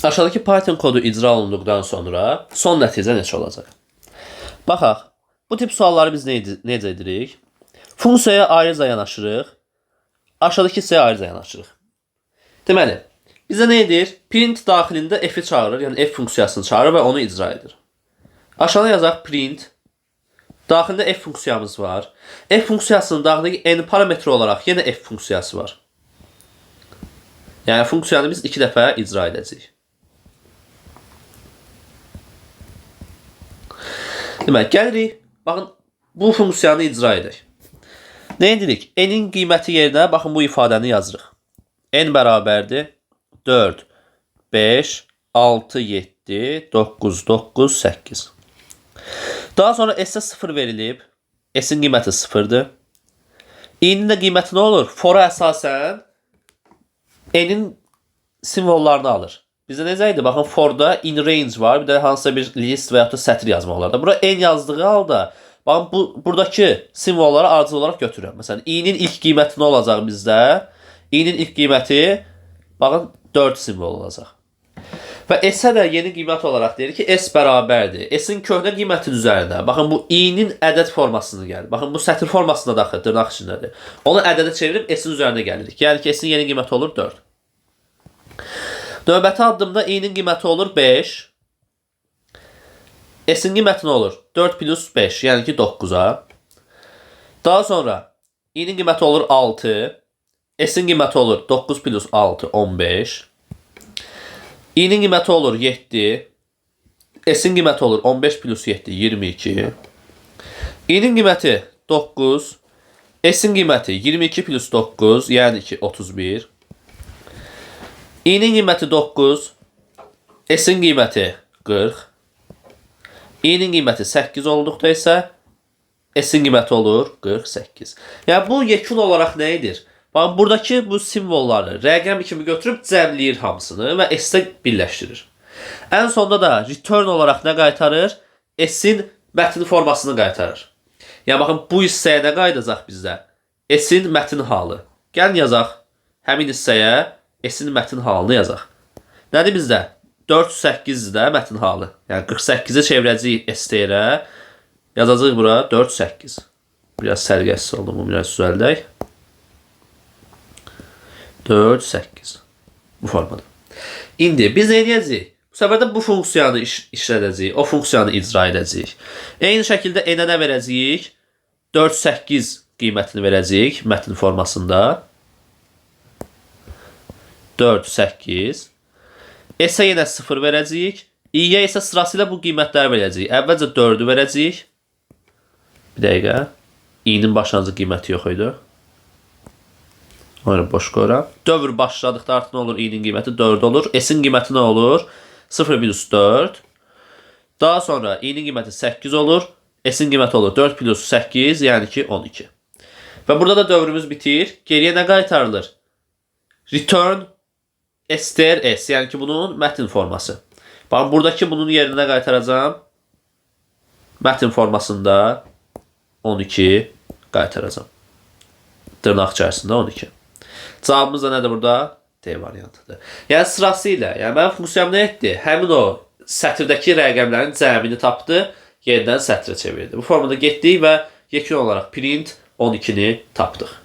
Aşağıdakı Python kodu icra olunduqdan sonra son nəticə neçə olacaq? Baxaq, bu tip sualları biz necə edirik? Funksiyaya ayrıca yanaşırıq, aşağıdakı hissəyə ayrıca yanaşırıq. Deməli, bizə nə edir? Print daxilində f-i çağırır, yəni f funksiyasını çağırır və onu icra edir. Aşağıda yazaq print, daxilində f funksiyamız var. F funksiyasının daxilindəki n parametri olaraq yenə f funksiyası var. Yəni funksiyanı biz 2 dəfə icra edəcəyik. Demək, gəlirik, baxın, bu funksiyanı icra edək. Nə edirik? N'in qiyməti yerinə, baxın, bu ifadəni yazırıq. N bərabərdir 4, 5, 6, 7, 9, 9, 8. Daha sonra S-ə 0 verilib. S-in qiyməti 0-dır. I-nin də qiyməti nə olur? For-a əsasən N-in simvollarını alır. Bizdə necə idi? Baxın, for-da in range var. Bir də hansısa bir list və ya da sətr yazmaq olar da. Bura n yazdığı halda, baxın, buradakı simvolları ardıcıl olaraq götürürəm. Məsələn, i-nin ilk qiyməti nə olacaq bizdə? I-nin ilk qiyməti, baxın, 4 simvol olacaq. Və S-ə də yeni qiymət olaraq deyir ki, S bərabərdir. S-in köhnə qiymətin üzərində, baxın, bu i-nin ədəd formasını gəlir. Baxın, bu sətr formasına daxil, dırnaq içindədir. Onu ədədə çevirib S-in üzərində gəlirik. Yəni ki, S-in yeni qiyməti olur 4. Növbəti addımda i-nin qiyməti olur 5. S-in qiyməti nə olur? 4 plus 5, yəni ki 9-a. Daha sonra i-nin qiyməti olur 6. S-in qiyməti olur 9 plus 6, 15. I-nin qiyməti olur 7. S-in qiyməti olur 15 plus 7, 22. I-nin qiyməti 9. S-in qiyməti 22 plus 9, yəni ki 31. I-nin qiyməti 9, S-in qiyməti 40, I-nin qiyməti 8 olduqda isə S-in qiyməti olur 48. Yəni bu yekun olaraq nə edir? Baxın, buradakı bu simvolları rəqəm kimi götürüb cəmləyir hamısını və S-də birləşdirir. Ən sonda da return olaraq nə qaytarır? S-in mətn formasını qaytarır. Yəni baxın, bu hissəyə nə qayıdacaq bizdə? S-in mətn halı. Gəlin yazaq həmin hissəyə S-in mətn halını yazaq. Nədir bizdə? 408 də mətn halı. Yəni 48-i çevirəcəyik STR-ə. Yazacaq bura 4-8. Biraz sərgəsiz oldu, bu biraz düzəldək. 4-8. Bu formada. İndi biz nə edəcəyik? Bu səfər də bu funksiyanı işlədəcəyik. O funksiyanı icra edəcəyik. Eyni şəkildə n-ə nə verəcəyik? 4-8 qiymətini verəcəyik mətn formasında. 4, 8. S-ə yenə 0 verəcəyik. I-yə isə sırasıyla bu qiymətləri verəcəyik. Əvvəlcə 4-ü verəcəyik. Bir dəqiqə. I-nin başlanıcı qiyməti yox idi. Onu boş qoyuram. Dövr başladıqda artıq nə olur? I-nin qiyməti 4 olur. S-in qiyməti nə olur? 0 plus 4. Daha sonra i-nin qiyməti 8 olur. S-in qiyməti olur 4 plus 8, yəni ki 12. Və burada da dövrümüz bitir. Geriyə nə qaytarılır? Return strs, yəni ki bunun mətn forması. Baxın, buradakı bunun yerinə qaytaracağım. Mətn formasında 12 qaytaracağım. Dırnaq içərisində 12. Cavabımız da nədir burada? D variantıdır. Yəni sırası ilə, yəni mənim funksiyam nə etdi? Həmin o sətirdəki rəqəmlərin cəmini tapdı, yenidən sətrə çevirdi. Bu formada getdik və yekun olaraq print 12-ni tapdıq.